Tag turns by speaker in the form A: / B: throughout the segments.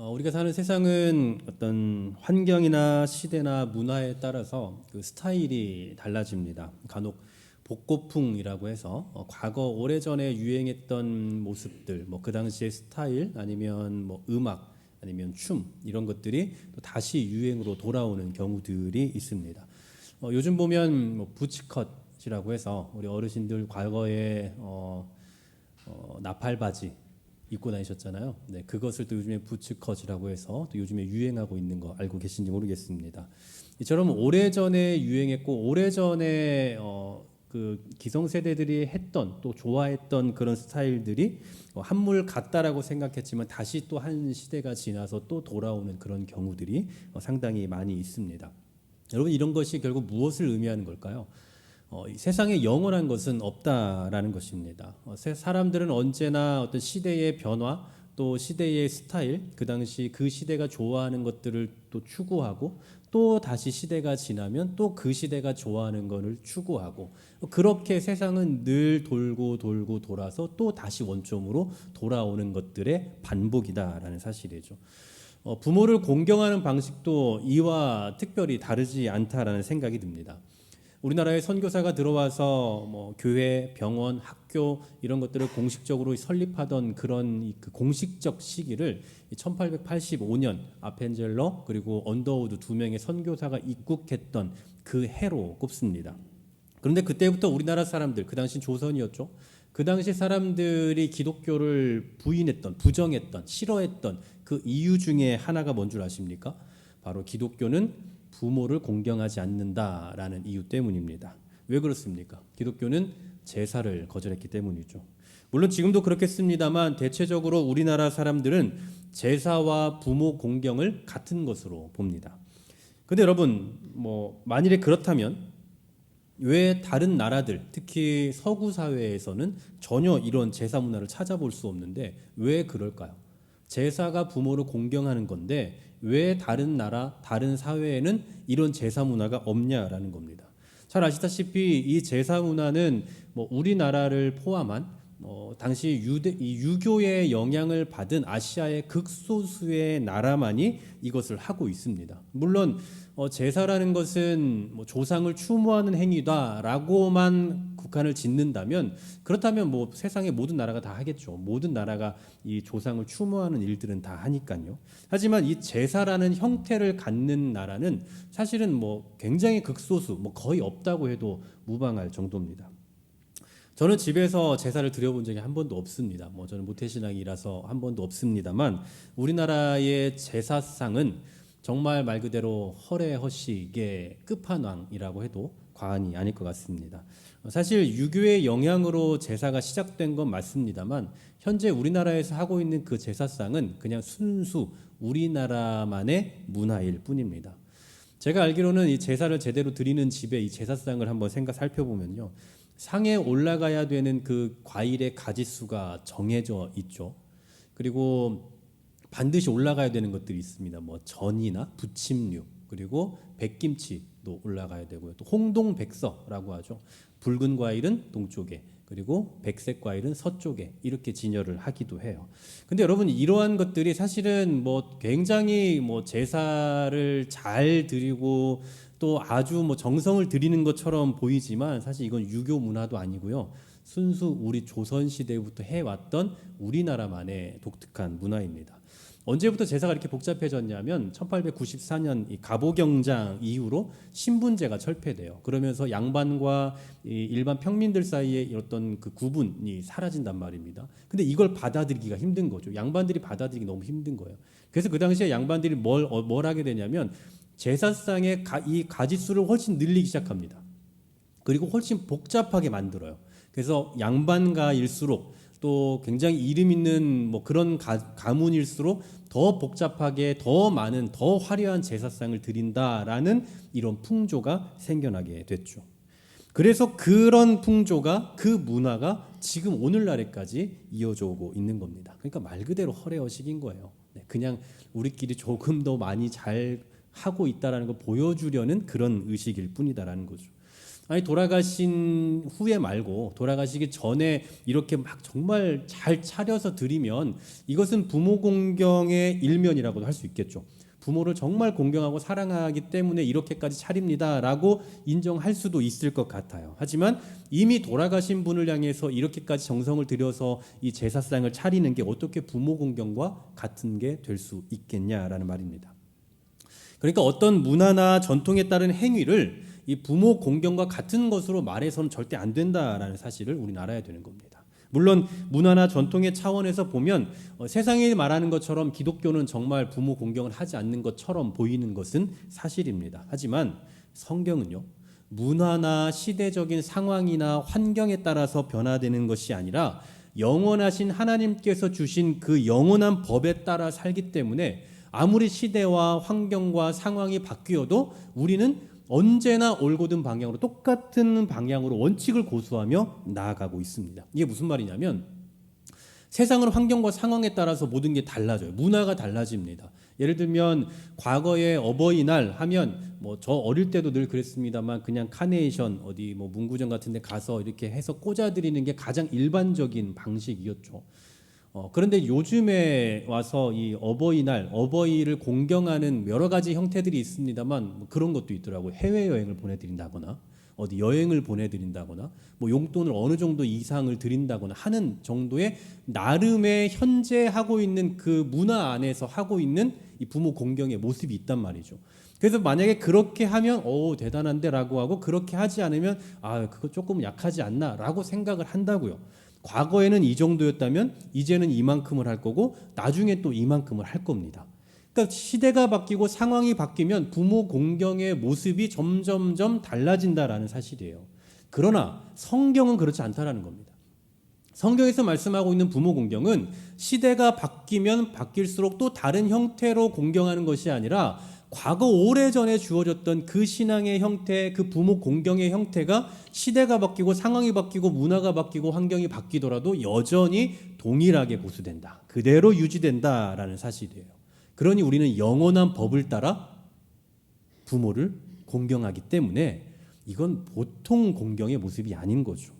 A: 우리가 사는 세상은 어떤 환경이나 시대나 문화에 따라서 그 스타일이 달라집니다. 간혹 복고풍이라고 해서 과거 오래전에 유행했던 모습들, 뭐 그 당시의 스타일 아니면 뭐 음악 아니면 춤 이런 것들이 또 다시 유행으로 돌아오는 경우들이 있습니다. 요즘 보면 뭐 부츠컷이라고 해서 우리 어르신들 과거에 나팔 바지 입고 다니셨잖아요. 네, 그것을 또 요즘에 부츠컷이라고 해서 또 요즘에 유행하고 있는 거 알고 계신지 모르겠습니다. 이처럼 오래전에 유행했고 오래전에 그 기성세대들이 했던 또 좋아했던 그런 스타일들이 한물 같다라고 생각했지만 다시 또 한 시대가 지나서 또 돌아오는 그런 경우들이 상당히 많이 있습니다. 여러분 이런 것이 결국 무엇을 의미하는 걸까요? 이 세상에 영원한 것은 없다라는 것입니다. 사람들은 언제나 어떤 시대의 변화 또 시대의 스타일 그 당시 그 시대가 좋아하는 것들을 또 추구하고 또 다시 시대가 지나면 또 그 시대가 좋아하는 것을 추구하고 그렇게 세상은 늘 돌고 돌고 돌아서 또 다시 원점으로 돌아오는 것들의 반복이다라는 사실이죠. 부모를 공경하는 방식도 이와 특별히 다르지 않다라는 생각이 듭니다. 우리나라에 선교사가 들어와서 뭐 교회, 병원, 학교 이런 것들을 공식적으로 설립하던 그런 그 공식적 시기를 1885년 아펜젤러 그리고 언더우드 두 명의 선교사가 입국했던 그 해로 꼽습니다. 그런데 그때부터 우리나라 사람들, 그 당시 조선이었죠. 그 당시 사람들이 기독교를 부인했던, 부정했던, 싫어했던 그 이유 중에 하나가 뭔 줄 아십니까? 바로 기독교는 부모를 공경하지 않는다라는 이유 때문입니다. 왜 그렇습니까? 기독교는 제사를 거절했기 때문이죠. 물론 지금도 그렇겠습니다만 대체적으로 우리나라 사람들은 제사와 부모 공경을 같은 것으로 봅니다. 근데 여러분 뭐 만일에 그렇다면 왜 다른 나라들 특히 서구 사회에서는 전혀 이런 제사 문화를 찾아볼 수 없는데 왜 그럴까요? 제사가 부모를 공경하는 건데 왜 다른 나라, 다른 사회에는 이런 제사 문화가 없냐라는 겁니다. 잘 아시다시피 이 제사 문화는 뭐 우리나라를 포함한 당시 이 유교의 영향을 받은 아시아의 극소수의 나라만이 이것을 하고 있습니다. 물론 제사라는 것은 뭐 조상을 추모하는 행위다라고만 국한을 짓는다면 그렇다면 뭐 세상의 모든 나라가 다 하겠죠. 모든 나라가 이 조상을 추모하는 일들은 다 하니까요. 하지만 이 제사라는 형태를 갖는 나라는 사실은 뭐 굉장히 극소수, 뭐 거의 없다고 해도 무방할 정도입니다. 저는 집에서 제사를 드려본 적이 한 번도 없습니다. 뭐 저는 모태신앙이라서 한 번도 없습니다만 우리나라의 제사상은 정말 말 그대로 허례허식의 끝판왕이라고 해도 과언이 아닐 것 같습니다. 사실 유교의 영향으로 제사가 시작된 건 맞습니다만 현재 우리나라에서 하고 있는 그 제사상은 그냥 순수 우리나라만의 문화일 뿐입니다. 제가 알기로는 이 제사를 제대로 드리는 집의 이 제사상을 한번 살펴보면요. 상에 올라가야 되는 그 과일의 가지수가 정해져 있죠. 그리고 반드시 올라가야 되는 것들이 있습니다. 뭐 전이나 부침류 그리고 백김치도 올라가야 되고요. 또 홍동백서라고 하죠. 붉은 과일은 동쪽에 그리고 백색 과일은 서쪽에 이렇게 진열을 하기도 해요. 근데 여러분 이러한 것들이 사실은 뭐 굉장히 뭐 제사를 잘 드리고 또 아주 뭐 정성을 들이는 것처럼 보이지만 사실 이건 유교 문화도 아니고요. 순수 우리 조선 시대부터 해왔던 우리나라만의 독특한 문화입니다. 언제부터 제사가 이렇게 복잡해졌냐면 1894년 이 갑오경장 이후로 신분제가 철폐돼요. 그러면서 양반과 일반 평민들 사이에 어떤 그 구분이 사라진단 말입니다. 근데 이걸 받아들이기가 힘든 거죠. 양반들이 받아들이기 너무 힘든 거예요. 그래서 그 당시에 양반들이 뭘 하게 되냐면 제사상의 이 가지수를 훨씬 늘리기 시작합니다. 그리고 훨씬 복잡하게 만들어요. 그래서 양반가일수록 또 굉장히 이름 있는 뭐 그런 가문일수록 더 복잡하게 더 많은 더 화려한 제사상을 드린다라는 이런 풍조가 생겨나게 됐죠. 그래서 그런 풍조가 그 문화가 지금 오늘날에까지 이어져 오고 있는 겁니다. 그러니까 말 그대로 허례허식인 거예요. 그냥 우리끼리 조금 더 많이 잘 하고 있다라는 걸 보여주려는 그런 의식일 뿐이다라는 거죠. 아니 돌아가신 후에 말고 돌아가시기 전에 이렇게 막 정말 잘 차려서 드리면 이것은 부모 공경의 일면이라고도 할 수 있겠죠. 부모를 정말 공경하고 사랑하기 때문에 이렇게까지 차립니다라고 인정할 수도 있을 것 같아요. 하지만 이미 돌아가신 분을 향해서 이렇게까지 정성을 들여서 이 제사상을 차리는 게 어떻게 부모 공경과 같은 게 될 수 있겠냐라는 말입니다. 그러니까 어떤 문화나 전통에 따른 행위를 이 부모 공경과 같은 것으로 말해서는 절대 안 된다라는 사실을 우리는 알아야 되는 겁니다. 물론 문화나 전통의 차원에서 보면 세상이 말하는 것처럼 기독교는 정말 부모 공경을 하지 않는 것처럼 보이는 것은 사실입니다. 하지만 성경은요, 문화나 시대적인 상황이나 환경에 따라서 변화되는 것이 아니라 영원하신 하나님께서 주신 그 영원한 법에 따라 살기 때문에 아무리 시대와 환경과 상황이 바뀌어도 우리는 언제나 올곧은 방향으로 똑같은 방향으로 원칙을 고수하며 나아가고 있습니다. 이게 무슨 말이냐면 세상은 환경과 상황에 따라서 모든 게 달라져요. 문화가 달라집니다. 예를 들면 과거에 어버이날 하면 뭐 저 어릴 때도 늘 그랬습니다만 그냥 카네이션 어디 뭐 문구점 같은 데 가서 이렇게 해서 꽂아드리는 게 가장 일반적인 방식이었죠. 그런데 요즘에 와서 이 어버이날, 어버이를 공경하는 여러 가지 형태들이 있습니다만 뭐 그런 것도 있더라고요. 해외여행을 보내드린다거나 어디 여행을 보내드린다거나 뭐 용돈을 어느 정도 이상을 드린다거나 하는 정도의 나름의 현재 하고 있는 그 문화 안에서 하고 있는 이 부모 공경의 모습이 있단 말이죠. 그래서 만약에 그렇게 하면 대단한데 라고 하고 그렇게 하지 않으면 그거 조금 약하지 않나 라고 생각을 한다고요. 과거에는 이 정도였다면 이제는 이만큼을 할 거고 나중에 또 이만큼을 할 겁니다. 그러니까 시대가 바뀌고 상황이 바뀌면 부모 공경의 모습이 점점점 달라진다라는 사실이에요. 그러나 성경은 그렇지 않다라는 겁니다. 성경에서 말씀하고 있는 부모 공경은 시대가 바뀌면 바뀔수록 또 다른 형태로 공경하는 것이 아니라 과거 오래전에 주어졌던 그 신앙의 형태, 그 부모 공경의 형태가 시대가 바뀌고 상황이 바뀌고 문화가 바뀌고 환경이 바뀌더라도 여전히 동일하게 고수된다. 그대로 유지된다라는 사실이에요. 그러니 우리는 영원한 법을 따라 부모를 공경하기 때문에 이건 보통 공경의 모습이 아닌 거죠.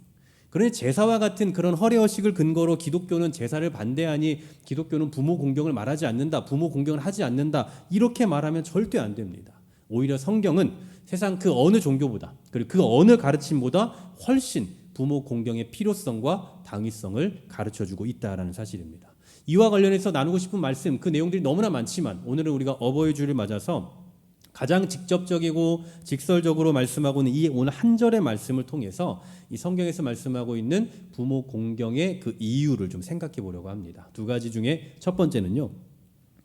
A: 그러니 제사와 같은 그런 허례허식을 근거로 기독교는 제사를 반대하니 기독교는 부모 공경을 말하지 않는다, 부모 공경을 하지 않는다 이렇게 말하면 절대 안 됩니다. 오히려 성경은 세상 그 어느 종교보다 그리고 그 어느 가르침보다 훨씬 부모 공경의 필요성과 당위성을 가르쳐주고 있다는 사실입니다. 이와 관련해서 나누고 싶은 말씀 그 내용들이 너무나 많지만 오늘은 우리가 어버이 주를 맞아서 가장 직접적이고 직설적으로 말씀하고 있는 이 오늘 한 절의 말씀을 통해서 이 성경에서 말씀하고 있는 부모 공경의 그 이유를 좀 생각해 보려고 합니다. 두 가지 중에 첫 번째는요.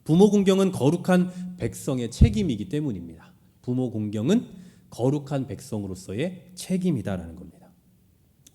A: 부모 공경은 거룩한 백성의 책임이기 때문입니다. 부모 공경은 거룩한 백성으로서의 책임이다라는 겁니다.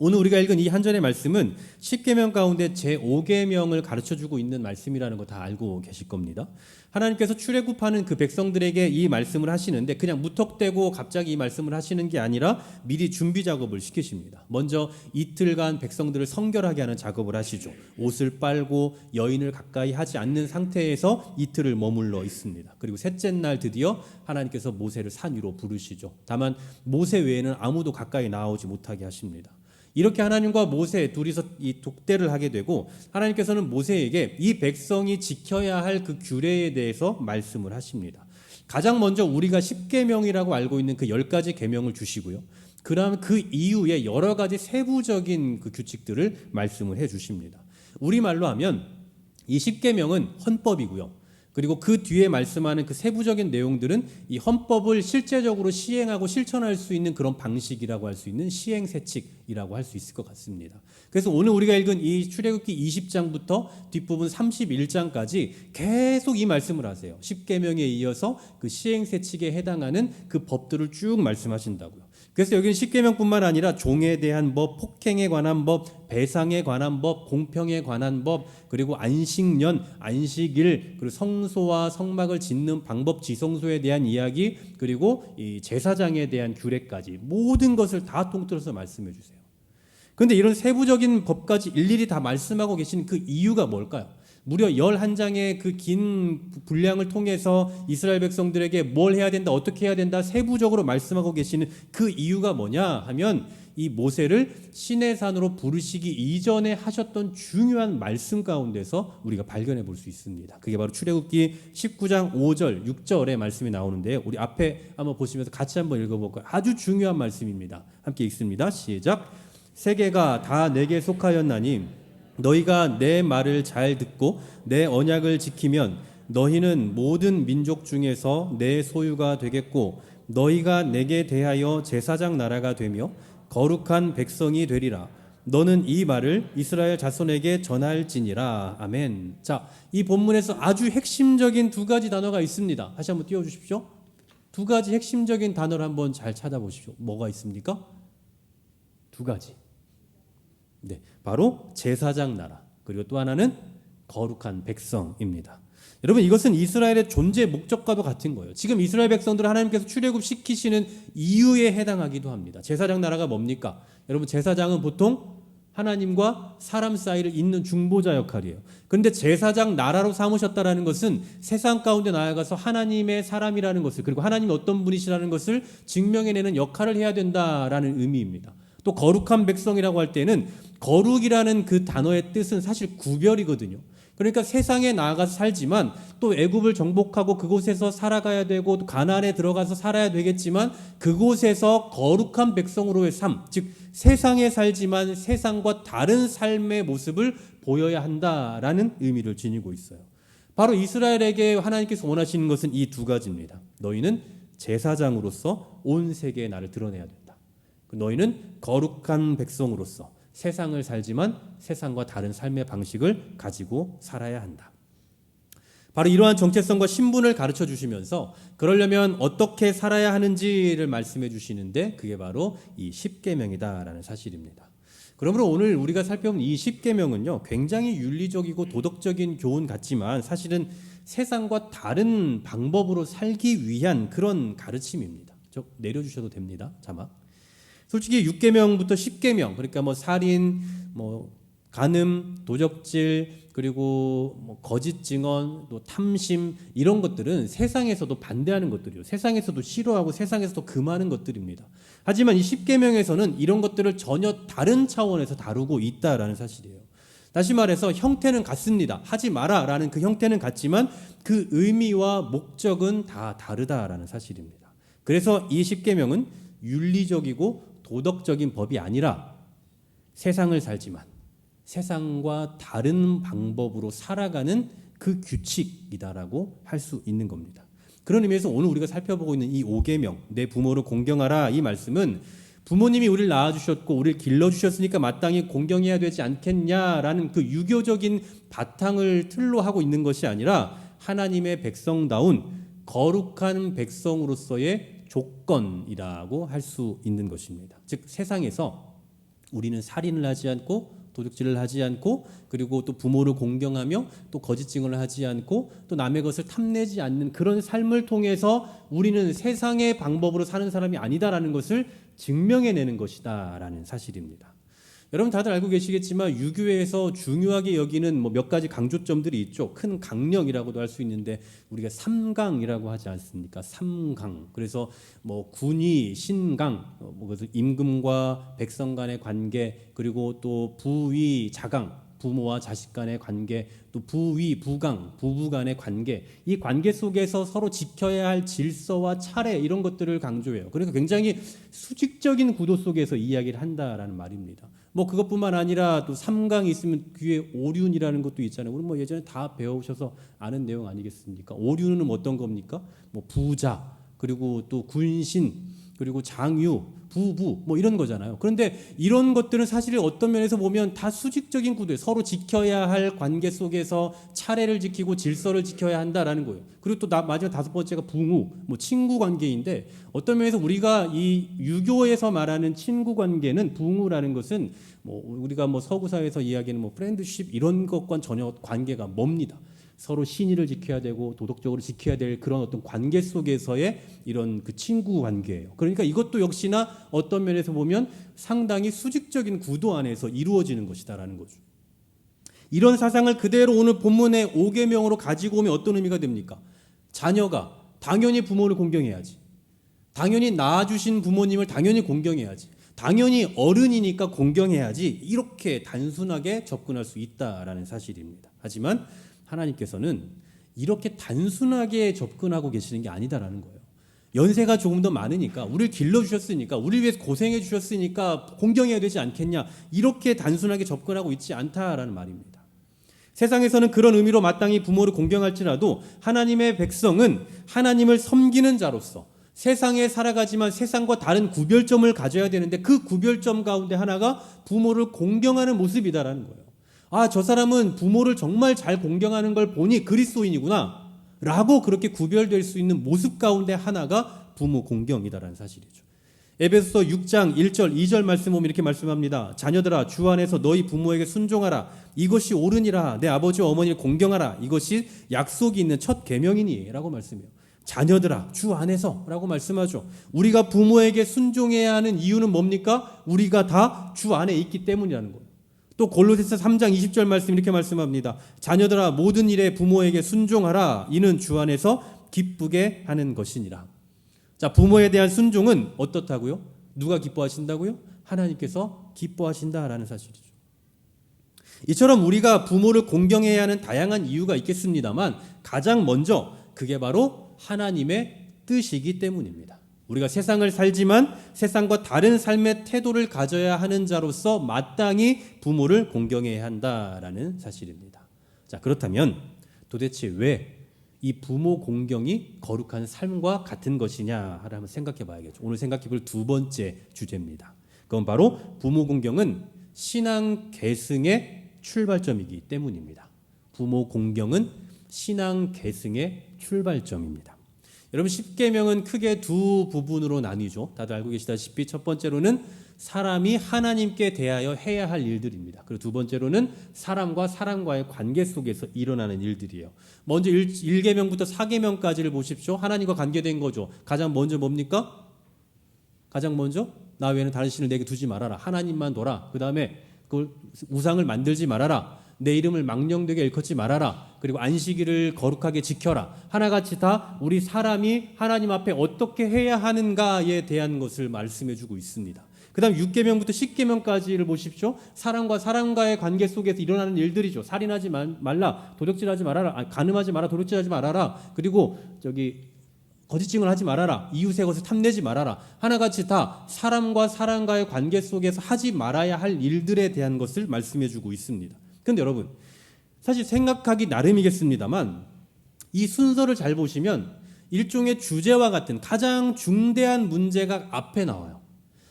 A: 오늘 우리가 읽은 이 한 절의 말씀은 10계명 가운데 제5계명을 가르쳐주고 있는 말씀이라는 거 다 알고 계실 겁니다. 하나님께서 출애굽하는 그 백성들에게 이 말씀을 하시는데 그냥 무턱대고 갑자기 이 말씀을 하시는 게 아니라 미리 준비 작업을 시키십니다. 먼저 이틀간 백성들을 성결하게 하는 작업을 하시죠. 옷을 빨고 여인을 가까이 하지 않는 상태에서 이틀을 머물러 있습니다. 그리고 셋째 날 드디어 하나님께서 모세를 산 위로 부르시죠. 다만 모세 외에는 아무도 가까이 나오지 못하게 하십니다. 이렇게 하나님과 모세 둘이서 이 독대를 하게 되고 하나님께서는 모세에게 이 백성이 지켜야 할 그 규례에 대해서 말씀을 하십니다. 가장 먼저 우리가 10계명이라고 알고 있는 그 10가지 계명을 주시고요. 그다음 그 이후에 여러 가지 세부적인 그 규칙들을 말씀을 해 주십니다. 우리말로 하면 이 10계명은 헌법이고요. 그리고 그 뒤에 말씀하는 그 세부적인 내용들은 이 헌법을 실제적으로 시행하고 실천할 수 있는 그런 방식이라고 할 수 있는 시행세칙이라고 할 수 있을 것 같습니다. 그래서 오늘 우리가 읽은 이 출애굽기 20장부터 뒷부분 31장까지 계속 이 말씀을 하세요. 10계명에 이어서 그 시행세칙에 해당하는 그 법들을 쭉 말씀하신다고요. 그래서 여기는 10계명뿐만 아니라 종에 대한 법, 폭행에 관한 법, 배상에 관한 법, 공평에 관한 법, 그리고 안식년, 안식일, 그리고 성소와 성막을 짓는 방법, 지성소에 대한 이야기, 그리고 이 제사장에 대한 규례까지 모든 것을 다 통틀어서 말씀해 주세요. 그런데 이런 세부적인 법까지 일일이 다 말씀하고 계신 그 이유가 뭘까요? 무려 11장의 그 긴 분량을 통해서 이스라엘 백성들에게 뭘 해야 된다, 어떻게 해야 된다 세부적으로 말씀하고 계시는 그 이유가 뭐냐 하면 이 모세를 시내산으로 부르시기 이전에 하셨던 중요한 말씀 가운데서 우리가 발견해 볼 수 있습니다. 그게 바로 출애굽기 19장 5절, 6절의 말씀이 나오는데요. 우리 앞에 한번 보시면서 같이 한번 읽어볼까요? 아주 중요한 말씀입니다. 함께 읽습니다. 시작. 세계가 다 내게 속하였나니 너희가 내 말을 잘 듣고 내 언약을 지키면 너희는 모든 민족 중에서 내 소유가 되겠고 너희가 내게 대하여 제사장 나라가 되며 거룩한 백성이 되리라. 너는 이 말을 이스라엘 자손에게 전할지니라. 아멘. 자, 이 본문에서 아주 핵심적인 두 가지 단어가 있습니다. 다시 한번 띄워주십시오. 두 가지 핵심적인 단어를 한번 잘 찾아보십시오. 뭐가 있습니까? 두 가지. 네, 바로 제사장 나라, 그리고 또 하나는 거룩한 백성입니다. 여러분, 이것은 이스라엘의 존재 목적과도 같은 거예요. 지금 이스라엘 백성들을 하나님께서 출애굽시키시는 이유에 해당하기도 합니다. 제사장 나라가 뭡니까? 여러분, 제사장은 보통 하나님과 사람 사이를 잇는 중보자 역할이에요. 그런데 제사장 나라로 삼으셨다라는 것은 세상 가운데 나아가서 하나님의 사람이라는 것을, 그리고 하나님이 어떤 분이시라는 것을 증명해내는 역할을 해야 된다라는 의미입니다. 또 거룩한 백성이라고 할 때는 거룩이라는 그 단어의 뜻은 사실 구별이거든요. 그러니까 세상에 나아가서 살지만 또 애굽을 정복하고 그곳에서 살아가야 되고 또 가나안에 들어가서 살아야 되겠지만 그곳에서 거룩한 백성으로의 삶, 즉 세상에 살지만 세상과 다른 삶의 모습을 보여야 한다라는 의미를 지니고 있어요. 바로 이스라엘에게 하나님께서 원하시는 것은 이 두 가지입니다. 너희는 제사장으로서 온 세계에 나를 드러내야 된다. 너희는 거룩한 백성으로서 세상을 살지만 세상과 다른 삶의 방식을 가지고 살아야 한다. 바로 이러한 정체성과 신분을 가르쳐 주시면서 그러려면 어떻게 살아야 하는지를 말씀해 주시는데 그게 바로 이 십계명이다라는 사실입니다. 그러므로 오늘 우리가 살펴본 이 십계명은요, 굉장히 윤리적이고 도덕적인 교훈 같지만 사실은 세상과 다른 방법으로 살기 위한 그런 가르침입니다. 저 내려주셔도 됩니다. 자막. 솔직히 6계명부터 10계명, 그러니까 뭐 살인, 뭐 간음, 도적질, 그리고 뭐 거짓 증언, 또 탐심, 이런 것들은 세상에서도 반대하는 것들이요. 세상에서도 싫어하고 세상에서도 금하는 것들입니다. 하지만 이 10계명에서는 이런 것들을 전혀 다른 차원에서 다루고 있다라는 사실이에요. 다시 말해서 형태는 같습니다. 하지 마라라는 그 형태는 같지만 그 의미와 목적은 다 다르다라는 사실입니다. 그래서 이 10계명은 윤리적이고 도덕적인 법이 아니라 세상을 살지만 세상과 다른 방법으로 살아가는 그 규칙이다라고 할 수 있는 겁니다. 그런 의미에서 오늘 우리가 살펴보고 있는 이 5계명, 내 부모를 공경하라, 이 말씀은 부모님이 우리를 낳아주셨고 우리를 길러주셨으니까 마땅히 공경해야 되지 않겠냐라는 그 유교적인 바탕을 틀로 하고 있는 것이 아니라 하나님의 백성다운 거룩한 백성으로서의 조건이라고 할 수 있는 것입니다. 즉 세상에서 우리는 살인을 하지 않고 도둑질을 하지 않고 그리고 또 부모를 공경하며 또 거짓 증언을 하지 않고 또 남의 것을 탐내지 않는 그런 삶을 통해서 우리는 세상의 방법으로 사는 사람이 아니다라는 것을 증명해내는 것이다라는 사실입니다. 여러분 다들 알고 계시겠지만 유교에서 중요하게 여기는 뭐 몇 가지 강조점들이 있죠. 큰 강령이라고도 할 수 있는데 우리가 삼강이라고 하지 않습니까? 삼강. 그래서 뭐 군위, 신강, 그래서 임금과 백성 간의 관계, 그리고 또 부위, 자강, 부모와 자식 간의 관계, 또 부위, 부강, 부부 간의 관계, 이 관계 속에서 서로 지켜야 할 질서와 차례 이런 것들을 강조해요. 그러니까 굉장히 수직적인 구도 속에서 이야기를 한다라는 말입니다. 뭐 그것뿐만 아니라 또 삼강이 있으면 뒤에 오륜이라는 것도 있잖아요. 우리 뭐 예전에 다 배우셔서 아는 내용 아니겠습니까? 오륜은 어떤 겁니까? 뭐 부자, 그리고 또 군신, 그리고 장유, 부부 뭐 이런 거잖아요. 그런데 이런 것들은 사실 어떤 면에서 보면 다 수직적인 구도에 서로 지켜야 할 관계 속에서 차례를 지키고 질서를 지켜야 한다라는 거예요. 그리고 또 마지막 다섯 번째가 붕우, 뭐 친구 관계인데 어떤 면에서 우리가 이 유교에서 말하는 친구 관계는 붕우라는 것은 뭐 우리가 뭐 서구 사회에서 이야기하는 뭐 프렌드십 이런 것과는 전혀 관계가 멉니다. 서로 신의를 지켜야 되고 도덕적으로 지켜야 될 그런 어떤 관계 속에서의 이런 그 친구 관계예요. 그러니까 이것도 역시나 어떤 면에서 보면 상당히 수직적인 구도 안에서 이루어지는 것이다라는 거죠. 이런 사상을 그대로 오늘 본문의 5계명으로 가지고 오면 어떤 의미가 됩니까? 자녀가 당연히 부모를 공경해야지. 당연히 낳아주신 부모님을 당연히 공경해야지. 당연히 어른이니까 공경해야지. 이렇게 단순하게 접근할 수 있다라는 사실입니다. 하지만 하나님께서는 이렇게 단순하게 접근하고 계시는 게 아니다라는 거예요. 연세가 조금 더 많으니까, 우리를 길러주셨으니까, 우리 위해서 고생해 주셨으니까 공경해야 되지 않겠냐, 이렇게 단순하게 접근하고 있지 않다라는 말입니다. 세상에서는 그런 의미로 마땅히 부모를 공경할지라도 하나님의 백성은 하나님을 섬기는 자로서 세상에 살아가지만 세상과 다른 구별점을 가져야 되는데, 그 구별점 가운데 하나가 부모를 공경하는 모습이다라는 거예요. 아, 저 사람은 부모를 정말 잘 공경하는 걸 보니 그리스도인이구나 라고 그렇게 구별될 수 있는 모습 가운데 하나가 부모 공경이다라는 사실이죠. 에베소서 6장 1절 2절 말씀 보면 이렇게 말씀합니다. 자녀들아, 주 안에서 너희 부모에게 순종하라. 이것이 옳으니라. 내 아버지와 어머니를 공경하라. 이것이 약속이 있는 첫 계명이니 라고 말씀해요. 자녀들아, 주 안에서 라고 말씀하죠. 우리가 부모에게 순종해야 하는 이유는 뭡니까? 우리가 다 주 안에 있기 때문이라는 거예요. 또 골로새서 3장 20절 말씀 이렇게 말씀합니다. 자녀들아, 모든 일에 부모에게 순종하라. 이는 주 안에서 기쁘게 하는 것이니라. 자, 부모에 대한 순종은 어떻다고요? 누가 기뻐하신다고요? 하나님께서 기뻐하신다라는 사실이죠. 이처럼 우리가 부모를 공경해야 하는 다양한 이유가 있겠습니다만, 가장 먼저 그게 바로 하나님의 뜻이기 때문입니다. 우리가 세상을 살지만 세상과 다른 삶의 태도를 가져야 하는 자로서 마땅히 부모를 공경해야 한다라는 사실입니다. 자, 그렇다면 도대체 왜 이 부모 공경이 거룩한 삶과 같은 것이냐 하를 한번 생각해 봐야겠죠. 오늘 생각해 볼 두 번째 주제입니다. 그건 바로 부모 공경은 신앙 계승의 출발점이기 때문입니다. 부모 공경은 신앙 계승의 출발점입니다. 여러분, 십계명은 크게 두 부분으로 나뉘죠. 다들 알고 계시다시피 첫 번째로는 사람이 하나님께 대하여 해야 할 일들입니다. 그리고 두 번째로는 사람과 사람과의 관계 속에서 일어나는 일들이에요. 먼저 1계명부터 4계명까지를 보십시오. 하나님과 관계된 거죠. 가장 먼저 뭡니까? 가장 먼저 나 외에는 다른 신을 내게 두지 말아라. 하나님만 둬라. 그 다음에 그걸 우상을 만들지 말아라. 내 이름을 망령되게 일컫지 말아라. 그리고 안식일을 거룩하게 지켜라. 하나같이 다 우리 사람이 하나님 앞에 어떻게 해야 하는가에 대한 것을 말씀해 주고 있습니다. 그 다음 6계명부터 10계명까지를 보십시오. 사람과 사람과의 관계 속에서 일어나는 일들이죠. 살인하지 말라. 도적질하지 말아라. 간음하지 마라. 도둑질하지 말아라. 그리고 거짓증을 하지 말아라. 이웃의 것을 탐내지 말아라. 하나같이 다 사람과 사람과의 관계 속에서 하지 말아야 할 일들에 대한 것을 말씀해 주고 있습니다. 그런데 여러분, 사실 생각하기 나름이겠습니다만 이 순서를 잘 보시면 일종의 주제와 같은 가장 중대한 문제가 앞에 나와요.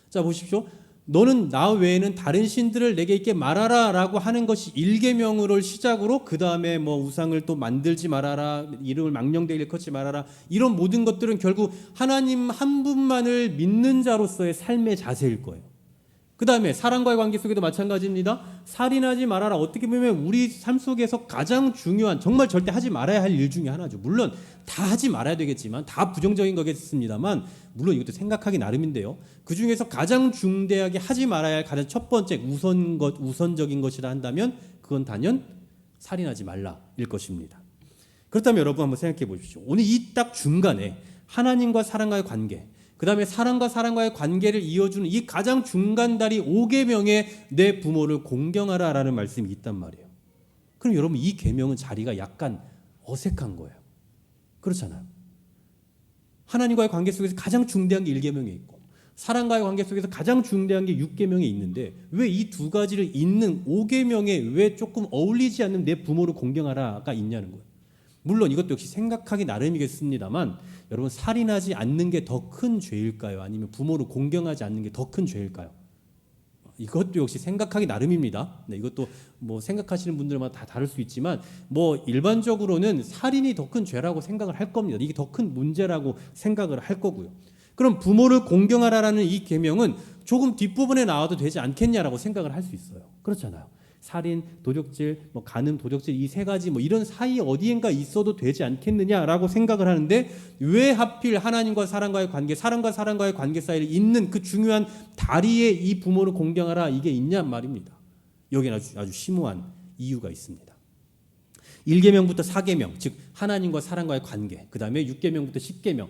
A: 자, 보십시오. 너는 나 외에는 다른 신들을 내게 있게 말하라 라고 하는 것이 1계명으로 시작으로, 그 다음에 우상을 또 만들지 말아라, 이름을 망령되게 일컫지 말아라, 이런 모든 것들은 결국 하나님 한 분만을 믿는 자로서의 삶의 자세일 거예요. 그 다음에 사람과의 관계 속에도 마찬가지입니다. 살인하지 말아라. 어떻게 보면 우리 삶 속에서 가장 중요한, 정말 절대 하지 말아야 할 일 중에 하나죠. 물론 다 하지 말아야 되겠지만, 다 부정적인 거겠습니다만, 물론 이것도 생각하기 나름인데요. 그 중에서 가장 중대하게 하지 말아야 할 가장 첫 번째 우선적인 것이라 한다면 그건 단연 살인하지 말라일 것입니다. 그렇다면 여러분 한번 생각해 보십시오. 오늘 이 딱 중간에 하나님과 사람과의 관계, 그 다음에 사람과 사람과의 관계를 이어주는 이 가장 중간다리 5계명에 내 부모를 공경하라 라는 말씀이 있단 말이에요. 그럼 여러분, 이 계명은 자리가 약간 어색한 거예요. 그렇잖아요. 하나님과의 관계 속에서 가장 중대한 게 1계명에 있고, 사람과의 관계 속에서 가장 중대한 게 6계명에 있는데, 왜 이 두 가지를 잇는 5계명에 왜 조금 어울리지 않는 내 부모를 공경하라가 있냐는 거예요. 물론 이것도 역시 생각하기 나름이겠습니다만, 여러분, 살인하지 않는 게 더 큰 죄일까요? 아니면 부모를 공경하지 않는 게 더 큰 죄일까요? 이것도 역시 생각하기 나름입니다. 네, 이것도 생각하시는 분들마다 다 다를 수 있지만, 일반적으로는 살인이 더 큰 죄라고 생각을 할 겁니다. 이게 더 큰 문제라고 생각을 할 거고요. 그럼 부모를 공경하라라는 이 계명은 조금 뒷부분에 나와도 되지 않겠냐라고 생각을 할 수 있어요. 그렇잖아요. 살인, 도적질, 간음, 도적질, 이 세 가지 이런 사이 어디엔가 있어도 되지 않겠느냐라고 생각을 하는데, 왜 하필 하나님과 사람과의 관계, 사람과 사람과의 관계 사이를 잇는 그 중요한 다리에 이 부모를 공경하라 이게 있냐 말입니다. 여기는 아주 심오한 이유가 있습니다. 1계명부터 4계명, 즉 하나님과 사람과의 관계, 그 다음에 6계명부터 10계명,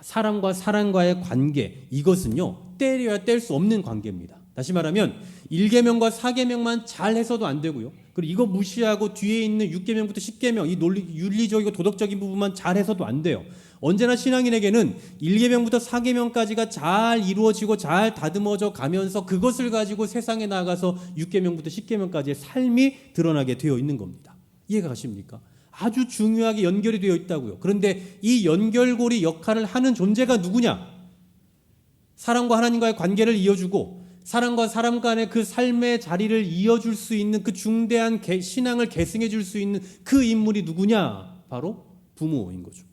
A: 사람과 사람과의 관계, 이것은요 떼려야 뗄 수 없는 관계입니다. 다시 말하면 1계명과 4계명만 잘 해서도 안 되고요. 그리고 이거 무시하고 뒤에 있는 6계명부터 10계명, 이 윤리적이고 도덕적인 부분만 잘 해서도 안 돼요. 언제나 신앙인에게는 1계명부터 4계명까지가 잘 이루어지고 잘 다듬어져 가면서 그것을 가지고 세상에 나가서 6계명부터 10계명까지의 삶이 드러나게 되어 있는 겁니다. 이해가 가십니까? 아주 중요하게 연결이 되어 있다고요. 그런데 이 연결고리 역할을 하는 존재가 누구냐? 사람과 하나님과의 관계를 이어주고 사람과 사람 간의 그 삶의 자리를 이어줄 수 있는 그 중대한 신앙을 계승해 줄 수 있는 그 인물이 누구냐? 바로 부모인 거죠.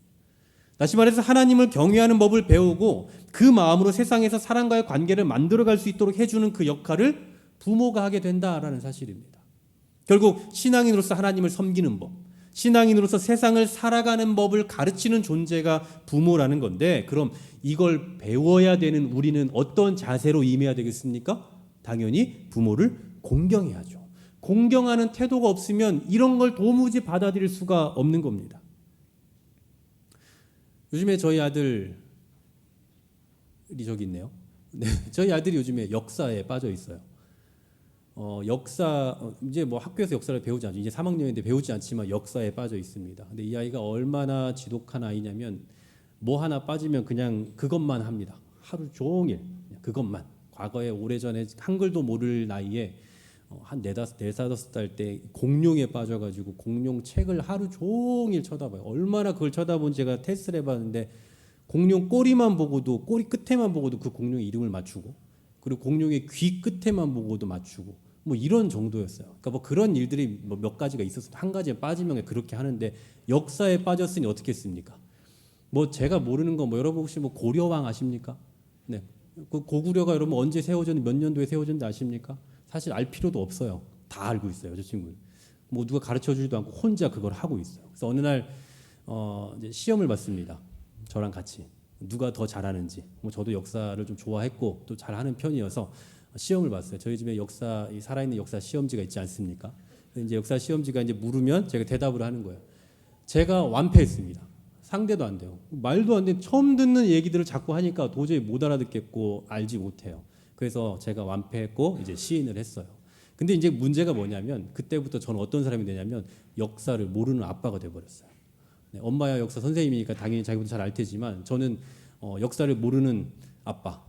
A: 다시 말해서 하나님을 경외하는 법을 배우고 그 마음으로 세상에서 사람과의 관계를 만들어갈 수 있도록 해주는 그 역할을 부모가 하게 된다라는 사실입니다. 결국 신앙인으로서 하나님을 섬기는 법, 신앙인으로서 세상을 살아가는 법을 가르치는 존재가 부모라는 건데, 그럼 이걸 배워야 되는 우리는 어떤 자세로 임해야 되겠습니까? 당연히 부모를 공경해야죠. 공경하는 태도가 없으면 이런 걸 도무지 받아들일 수가 없는 겁니다. 요즘에 저희 아들이 저기 있네요. 네, 저희 아들이 요즘에 역사에 빠져 있어요. 이제 뭐 학교에서 역사를 배우지 않죠. 이제 3학년인데 배우지 않지만 역사에 빠져 있습니다. 근데 이 아이가 얼마나 지독한 아이냐면 뭐 하나 빠지면 그냥 그것만 합니다. 하루 종일 그것만. 과거에 오래전에 한글도 모를 나이에 한 4-5살 때 공룡에 빠져가지고 공룡 책을 하루 종일 쳐다봐요. 얼마나 그걸 쳐다본 제가 테스트를 해봤는데 공룡 꼬리만 보고도, 꼬리 끝에만 보고도 그 공룡의 이름을 맞추고, 그리고 공룡의 귀 끝에만 보고도 맞추고, 뭐 이런 정도였어요. 그러니까 뭐 그런 일들이 뭐 몇 가지가 있었어요. 한 가지에 빠지면 그렇게 하는데 역사에 빠졌으니 어떻게 했습니까? 뭐 제가 모르는 거 뭐 여러분 혹시 뭐 고려왕 아십니까? 네, 그 고구려가 여러분 언제 세워졌는지 몇 년도에 세워졌는지 아십니까? 사실 알 필요도 없어요. 다 알고 있어요, 저 친구는. 뭐 누가 가르쳐 주지도 않고 혼자 그걸 하고 있어요. 그래서 어느 날 이제 시험을 봤습니다. 저랑 같이 누가 더 잘하는지. 뭐 저도 역사를 좀 좋아했고 또 잘하는 편이어서 시험을 봤어요. 저희 집에 역사, 이 살아있는 역사 시험지가 있지 않습니까? 이제 역사 시험지가 이제 물으면 제가 대답을 하는 거예요. 제가 완패했습니다. 상대도 안 돼요. 말도 안 돼. 처음 듣는 얘기들을 자꾸 하니까 도저히 못 알아듣겠고 알지 못해요. 그래서 제가 완패했고 이제 시인을 했어요. 근데 이제 문제가 뭐냐면 그때부터 저는 어떤 사람이 되냐면 역사를 모르는 아빠가 돼버렸어요. 네, 엄마야 역사 선생님이니까 당연히 자기보다 잘 알 테지만 저는 역사를 모르는 아빠,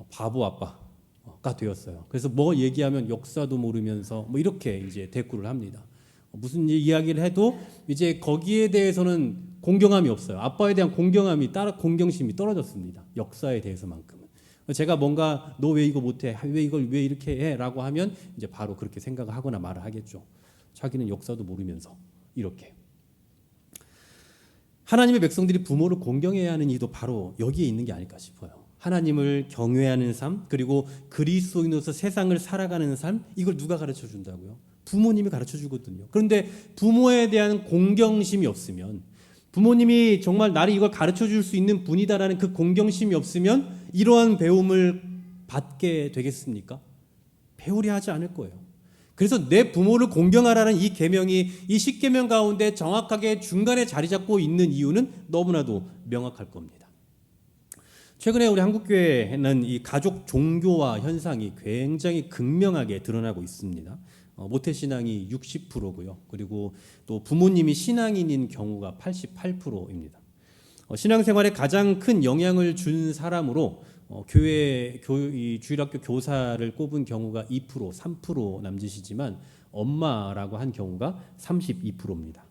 A: 바보 아빠가 되었어요. 그래서 뭐 얘기하면 역사도 모르면서 뭐 이렇게 이제 대꾸를 합니다. 무슨 이야기를 해도 이제 거기에 대해서는 공경함이 없어요. 아빠에 대한 공경심이 떨어졌습니다. 역사에 대해서만큼은. 제가 뭔가 너 왜 이거 못해? 왜 이걸 왜 이렇게 해? 라고 하면 이제 바로 그렇게 생각을 하거나 말을 하겠죠. 자기는 역사도 모르면서 이렇게. 하나님의 백성들이 부모를 공경해야 하는 이유도 바로 여기에 있는 게 아닐까 싶어요. 하나님을 경외하는 삶, 그리고 그리스도인으로서 세상을 살아가는 삶, 이걸 누가 가르쳐 준다고요? 부모님이 가르쳐 주거든요. 그런데 부모에 대한 공경심이 없으면, 부모님이 정말 나를 이걸 가르쳐 줄 수 있는 분이다라는 그 공경심이 없으면 이러한 배움을 받게 되겠습니까? 배우려 하지 않을 거예요. 그래서 내 부모를 공경하라는 이 계명이 이 10계명 가운데 정확하게 중간에 자리 잡고 있는 이유는 너무나도 명확할 겁니다. 최근에 우리 한국교회는 이 가족 종교화 현상이 굉장히 극명하게 드러나고 있습니다. 모태신앙이 60%고요. 그리고 또 부모님이 신앙인인 경우가 88%입니다. 신앙생활에 가장 큰 영향을 준 사람으로 이 주일학교 교사를 꼽은 경우가 2%, 3% 남짓이지만 엄마라고 한 경우가 32%입니다.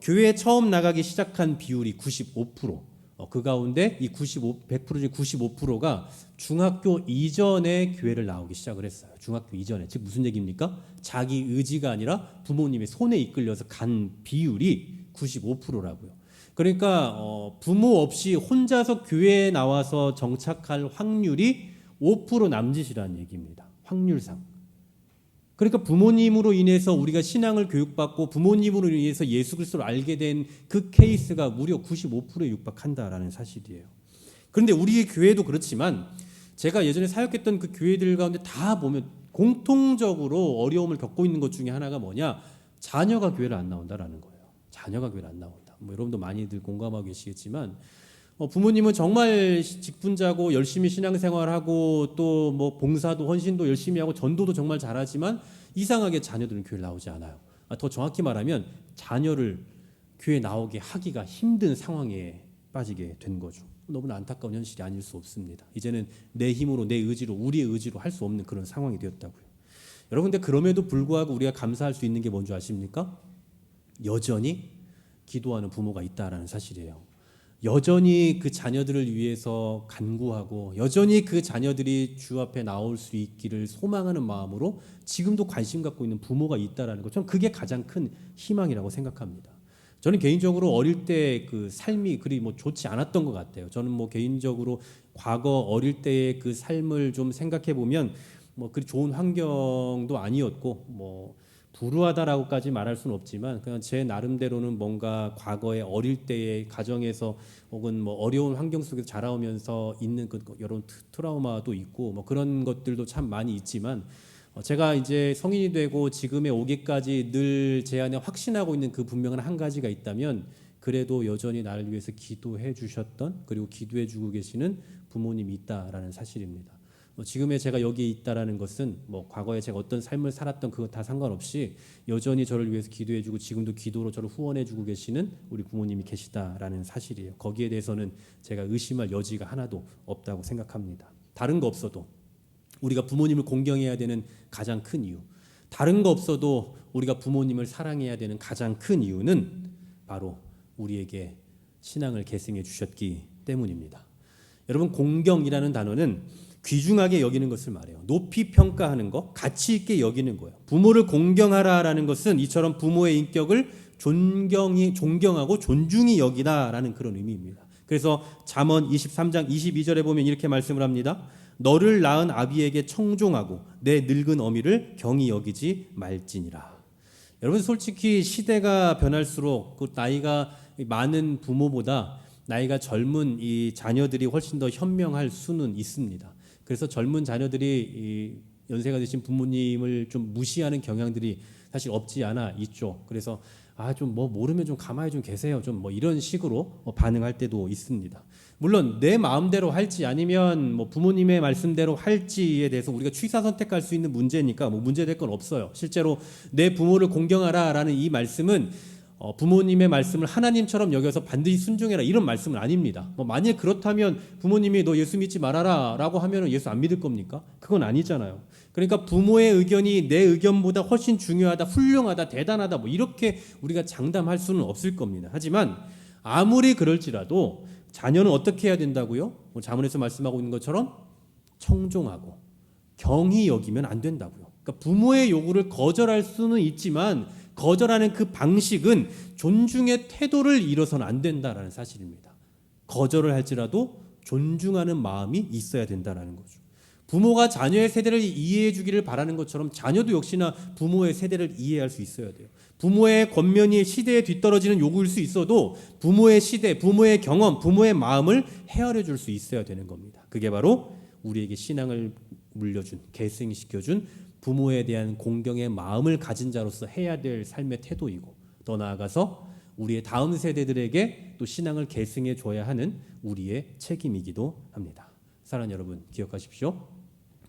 A: 교회에 처음 나가기 시작한 비율이 95%. 그 가운데 이 100% 중 95%가 중학교 이전에 교회를 나오기 시작을 했어요. 중학교 이전에. 즉 무슨 얘기입니까? 자기 의지가 아니라 부모님의 손에 이끌려서 간 비율이 95%라고요. 그러니까 부모 없이 혼자서 교회에 나와서 정착할 확률이 5% 남짓이라는 얘기입니다. 확률상. 그러니까 부모님으로 인해서 우리가 신앙을 교육받고 부모님으로 인해서 예수 그리스도를 알게 된 그 케이스가 무려 95%에 육박한다라는 사실이에요. 그런데 우리의 교회도 그렇지만 제가 예전에 사역했던 그 교회들 가운데 다 보면 공통적으로 어려움을 겪고 있는 것 중에 하나가 뭐냐? 자녀가 교회를 안 나온다라는 거예요. 자녀가 교회를 안 나온다. 뭐 여러분도 많이들 공감하고 계시겠지만 부모님은 정말 직분자고 열심히 신앙생활하고 또 뭐 봉사도 헌신도 열심히 하고 전도도 정말 잘하지만 이상하게 자녀들은 교회를 나오지 않아요. 더 정확히 말하면 자녀를 교회 나오게 하기가 힘든 상황에 빠지게 된 거죠. 너무나 안타까운 현실이 아닐 수 없습니다. 이제는 내 힘으로 내 의지로 우리의 의지로 할 수 없는 그런 상황이 되었다고요. 여러분 근데 그럼에도 불구하고 우리가 감사할 수 있는 게 뭔지 아십니까? 여전히 기도하는 부모가 있다라는 사실이에요. 여전히 그 자녀들을 위해서 간구하고 여전히 그 자녀들이 주 앞에 나올 수 있기를 소망하는 마음으로 지금도 관심 갖고 있는 부모가 있다라는 것, 저는 그게 가장 큰 희망이라고 생각합니다. 저는 개인적으로 어릴 때 그 삶이 그리 뭐 좋지 않았던 것 같아요. 저는 뭐 개인적으로 과거 어릴 때의 그 삶을 좀 생각해 보면 뭐 그리 좋은 환경도 아니었고 뭐 불우하다라고까지 말할 수는 없지만 그냥 제 나름대로는 뭔가 과거에 어릴 때의 가정에서 혹은 뭐 어려운 환경 속에서 자라오면서 있는 그 여러 트라우마도 있고 뭐 그런 것들도 참 많이 있지만 제가 이제 성인이 되고 지금에 오기까지 늘 제 안에 확신하고 있는 그 분명한 한 가지가 있다면 그래도 여전히 나를 위해서 기도해 주셨던 그리고 기도해 주고 계시는 부모님이 있다라는 사실입니다. 지금의 제가 여기 있다라는 것은 뭐 과거에 제가 어떤 삶을 살았던 그거 다 상관없이 여전히 저를 위해서 기도해 주고 지금도 기도로 저를 후원해 주고 계시는 우리 부모님이 계시다라는 사실이에요. 거기에 대해서는 제가 의심할 여지가 하나도 없다고 생각합니다. 다른 거 없어도 우리가 부모님을 공경해야 되는 가장 큰 이유, 다른 거 없어도 우리가 부모님을 사랑해야 되는 가장 큰 이유는 바로 우리에게 신앙을 계승해 주셨기 때문입니다. 여러분 공경이라는 단어는 귀중하게 여기는 것을 말해요. 높이 평가하는 것, 가치 있게 여기는 거예요. 부모를 공경하라라는 것은 이처럼 부모의 인격을 존경하고 존중히 여기다라는 그런 의미입니다. 그래서 잠언 23장 22절에 보면 이렇게 말씀을 합니다. 너를 낳은 아비에게 청종하고 내 늙은 어미를 경히 여기지 말지니라. 여러분 솔직히 시대가 변할수록 그 나이가 많은 부모보다 나이가 젊은 이 자녀들이 훨씬 더 현명할 수는 있습니다. 그래서 젊은 자녀들이 이 연세가 드신 부모님을 좀 무시하는 경향들이 사실 없지 않아 있죠. 그래서 좀 뭐 모르면 좀 가만히 좀 계세요. 좀 뭐 이런 식으로 반응할 때도 있습니다. 물론 내 마음대로 할지 아니면 뭐 부모님의 말씀대로 할지에 대해서 우리가 취사 선택할 수 있는 문제니까 뭐 문제될 건 없어요. 실제로 내 부모를 공경하라라는 이 말씀은 부모님의 말씀을 하나님처럼 여겨서 반드시 순종해라 이런 말씀은 아닙니다. 뭐 만일 그렇다면 부모님이 너 예수 믿지 말아라라고 하면은 예수 안 믿을 겁니까? 그건 아니잖아요. 그러니까 부모의 의견이 내 의견보다 훨씬 중요하다, 훌륭하다, 대단하다 뭐 이렇게 우리가 장담할 수는 없을 겁니다. 하지만 아무리 그럴지라도 자녀는 어떻게 해야 된다고요? 뭐 자문에서 말씀하고 있는 것처럼 청종하고 경히 여기면 안 된다고요. 그러니까 부모의 요구를 거절할 수는 있지만 거절하는 그 방식은 존중의 태도를 잃어서는 안 된다라는 사실입니다. 거절을 할지라도 존중하는 마음이 있어야 된다라는 거죠. 부모가 자녀의 세대를 이해해 주기를 바라는 것처럼 자녀도 역시나 부모의 세대를 이해할 수 있어야 돼요. 부모의 권면이 시대에 뒤떨어지는 요구일 수 있어도 부모의 시대, 부모의 경험, 부모의 마음을 헤아려 줄 수 있어야 되는 겁니다. 그게 바로 우리에게 신앙을 물려준, 계승시켜준 부모에 대한 공경의 마음을 가진 자로서 해야 될 삶의 태도이고 더 나아가서 우리의 다음 세대들에게 또 신앙을 계승해 줘야 하는 우리의 책임이기도 합니다. 사랑하는 여러분 기억하십시오.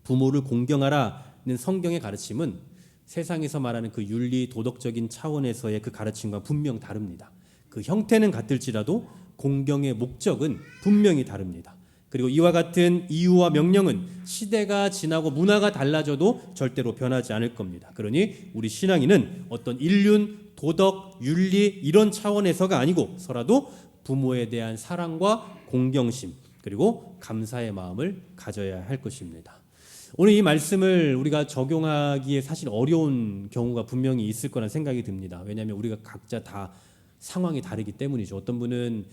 A: 부모를 공경하라는 성경의 가르침은 세상에서 말하는 그 윤리 도덕적인 차원에서의 그 가르침과 분명 다릅니다. 그 형태는 같을지라도 공경의 목적은 분명히 다릅니다. 그리고 이와 같은 이유와 명령은 시대가 지나고 문화가 달라져도 절대로 변하지 않을 겁니다. 그러니 우리 신앙인은 어떤 인륜, 도덕, 윤리 이런 차원에서가 아니고서라도 부모에 대한 사랑과 공경심 그리고 감사의 마음을 가져야 할 것입니다. 오늘 이 말씀을 우리가 적용하기에 사실 어려운 경우가 분명히 있을 거란 생각이 듭니다. 왜냐하면 우리가 각자 다 상황이 다르기 때문이죠. 어떤 분은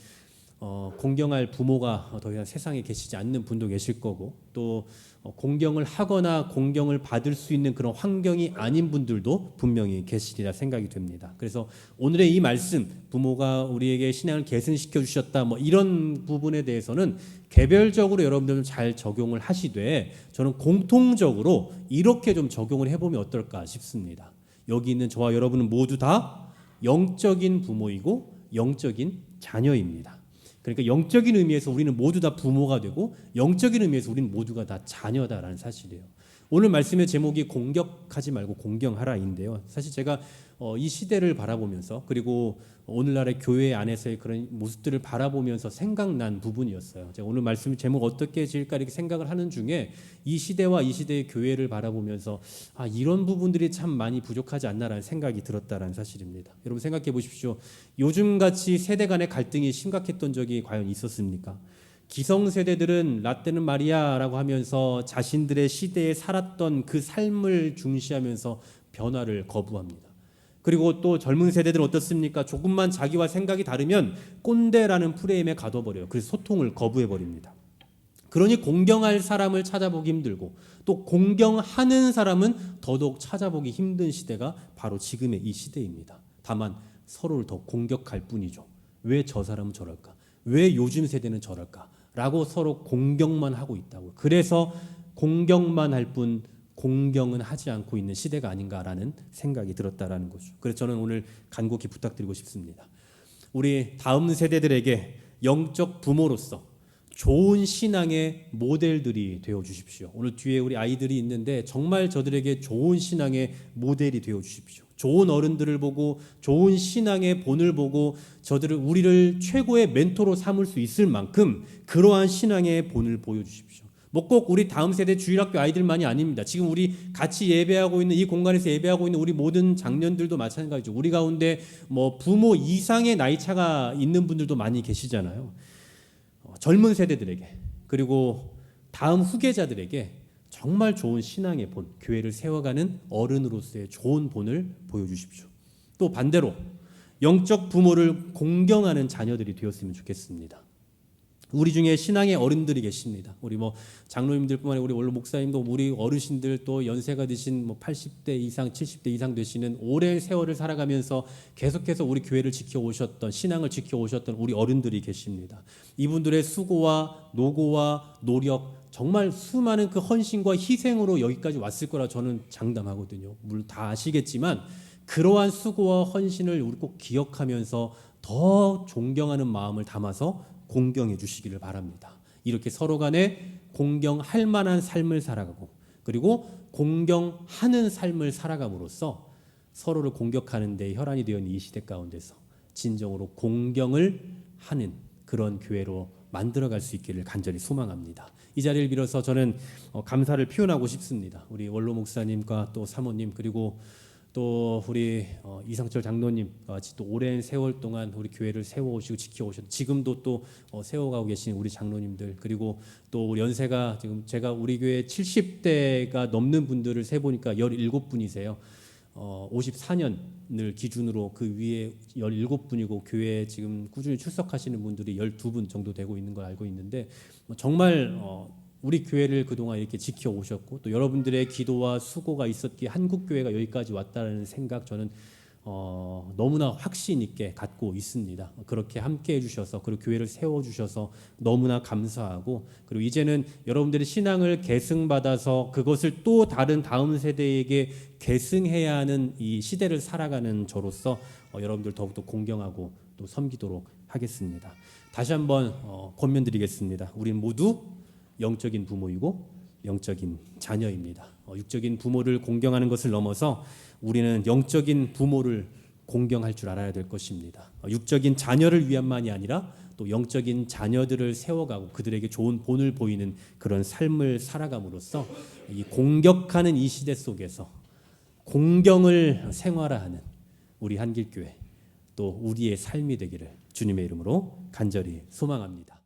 A: 공경할 부모가 더 이상 세상에 계시지 않는 분도 계실 거고 또 공경을 하거나 공경을 받을 수 있는 그런 환경이 아닌 분들도 분명히 계시리라 생각이 됩니다. 그래서 오늘의 이 말씀 부모가 우리에게 신앙을 계승시켜 주셨다 뭐 이런 부분에 대해서는 개별적으로 여러분들은 잘 적용을 하시되 저는 공통적으로 이렇게 좀 적용을 해보면 어떨까 싶습니다. 여기 있는 저와 여러분은 모두 다 영적인 부모이고 영적인 자녀입니다. 그러니까 영적인 의미에서 우리는 모두 다 부모가 되고 영적인 의미에서 우리는 모두가 다 자녀다라는 사실이에요. 오늘 말씀의 제목이 공격하지 말고 공경하라인데요. 사실 제가 이 시대를 바라보면서 그리고 오늘날의 교회 안에서의 그런 모습들을 바라보면서 생각난 부분이었어요. 제가 오늘 말씀 제목 어떻게 지을까 이렇게 생각을 하는 중에 이 시대와 이 시대의 교회를 바라보면서 이런 부분들이 참 많이 부족하지 않나라는 생각이 들었다라는 사실입니다. 여러분 생각해 보십시오. 요즘같이 세대 간의 갈등이 심각했던 적이 과연 있었습니까? 기성세대들은 라떼는 말이야라고 하면서 자신들의 시대에 살았던 그 삶을 중시하면서 변화를 거부합니다. 그리고 또 젊은 세대들은 어떻습니까? 조금만 자기와 생각이 다르면 꼰대라는 프레임에 가둬버려요. 그래서 소통을 거부해버립니다. 그러니 공경할 사람을 찾아보기 힘들고 또 공경하는 사람은 더더욱 찾아보기 힘든 시대가 바로 지금의 이 시대입니다. 다만 서로를 더 공격할 뿐이죠. 왜 저 사람은 저럴까? 왜 요즘 세대는 저럴까? 라고 서로 공격만 하고 있다고. 그래서 공격만 할 뿐 공경은 하지 않고 있는 시대가 아닌가라는 생각이 들었다라는 거죠. 그래서 저는 오늘 간곡히 부탁드리고 싶습니다. 우리 다음 세대들에게 영적 부모로서 좋은 신앙의 모델들이 되어 주십시오. 오늘 뒤에 우리 아이들이 있는데 정말 저들에게 좋은 신앙의 모델이 되어 주십시오. 좋은 어른들을 보고 좋은 신앙의 본을 보고 우리를 최고의 멘토로 삼을 수 있을 만큼 그러한 신앙의 본을 보여주십시오. 뭐 꼭 우리 다음 세대 주일학교 아이들만이 아닙니다. 지금 우리 같이 예배하고 있는 이 공간에서 예배하고 있는 우리 모든 장년들도 마찬가지죠. 우리 가운데 뭐 부모 이상의 나이 차가 있는 분들도 많이 계시잖아요. 젊은 세대들에게 그리고 다음 후계자들에게 정말 좋은 신앙의 본, 교회를 세워가는 어른으로서의 좋은 본을 보여주십시오. 또 반대로 영적 부모를 공경하는 자녀들이 되었으면 좋겠습니다. 우리 중에 신앙의 어른들이 계십니다. 우리 뭐 장로님들뿐만 아니라 우리 원로 목사님도 우리 어르신들 또 연세가 드신 뭐 80대 이상, 70대 이상 되시는 오랜 세월을 살아가면서 계속해서 우리 교회를 지켜오셨던 신앙을 지켜오셨던 우리 어른들이 계십니다. 이분들의 수고와 노고와 노력 정말 수많은 그 헌신과 희생으로 여기까지 왔을 거라 저는 장담하거든요. 물론 다 아시겠지만 그러한 수고와 헌신을 우리 꼭 기억하면서 더 존경하는 마음을 담아서 공경해 주시기를 바랍니다. 이렇게 서로 간에 공경할 만한 삶을 살아가고 그리고 공경하는 삶을 살아감으로써 서로를 공격하는 데 혈안이 되어 있는 이 시대 가운데서 진정으로 공경을 하는 그런 교회로 만들어갈 수 있기를 간절히 소망합니다. 이 자리를 빌어서 저는 감사를 표현하고 싶습니다. 우리 원로 목사님과 또 사모님 그리고 또 우리 이상철 장로님 같이 또 오랜 세월 동안 우리 교회를 세워오시고 지켜오셨 지금도 또 세워가고 계신 우리 장로님들 그리고 또 우리 연세가 지금 제가 우리 교회 70대가 넘는 분들을 세보니까 17분이세요. 54년을 기준으로 그 위에 17분이고 교회에 지금 꾸준히 출석하시는 분들이 12분 정도 되고 있는 걸 알고 있는데 정말 우리 교회를 그동안 이렇게 지켜오셨고 또 여러분들의 기도와 수고가 있었기에 한국교회가 여기까지 왔다는 생각 저는 너무나 확신 있게 갖고 있습니다. 그렇게 함께 해주셔서 그리고 교회를 세워주셔서 너무나 감사하고 그리고 이제는 여러분들의 신앙을 계승받아서 그것을 또 다른 다음 세대에게 계승해야 하는 이 시대를 살아가는 저로서 여러분들 더욱더 공경하고 또 섬기도록 하겠습니다. 다시 한번 권면드리겠습니다. 우리는 모두 영적인 부모이고 영적인 자녀입니다. 육적인 부모를 공경하는 것을 넘어서 우리는 영적인 부모를 공경할 줄 알아야 될 것입니다. 육적인 자녀를 위함만이 아니라 또 영적인 자녀들을 세워가고 그들에게 좋은 본을 보이는 그런 삶을 살아감으로써 이 공격하는 이 시대 속에서 공경을 생활화하는 우리 한길교회 또 우리의 삶이 되기를 주님의 이름으로 간절히 소망합니다.